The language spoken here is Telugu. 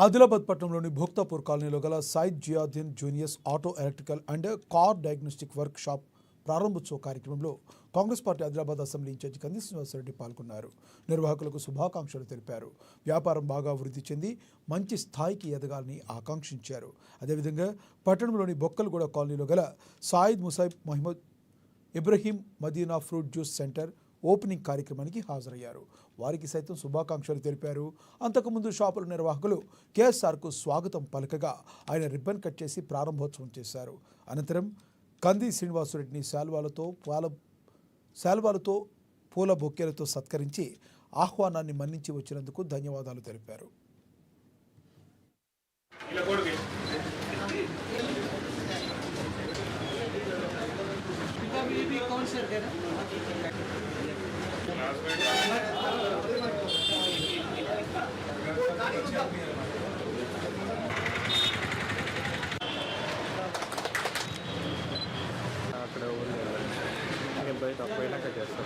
ఆదిలాబాద్ పట్టణంలోని భోక్తాపూర్ కాలనీలో గల Syed Ziauddin juniors auto electrical and car diagnostic workshop ప్రారంభోత్సవ కార్యక్రమంలో Congress party Adilabad assembly incharge Kandi Srinivasa Reddy పాల్గొన్నారు. నిర్వాహకులకు శుభాకాంక్షలు తెలిపారు. వ్యాపారం బాగా అభివృద్ధి చెంది మంచి స్థాయికి ఎదగాలని ఆకాంక్షించారు. అదేవిధంగా పట్టణంలోని బొక్కలగూడ కాలనీలో గల Syed Musaib Mohammed Ibrahim Madina fruit juice centre opening కార్యక్రమానికి హాజరయ్యారు. వారికి సైతం శుభాకాంక్షలు తెలిపారు. అంతకుముందు షాపుల నిర్వాహకులు కేఎస్ఆర్కు స్వాగతం పలకగా ఆయన రిబ్బన్ కట్ చేసి ప్రారంభోత్సవం చేశారు. అనంతరం కంది శ్రీనివాసరెడ్డిని శాల్వాలతో పూల బొక్కేలతో సత్కరించి ఆహ్వానాన్ని మన్నించి వచ్చినందుకు ధన్యవాదాలు తెలిపారు. అక్కడ బయట పోయినాక చేస్తాను.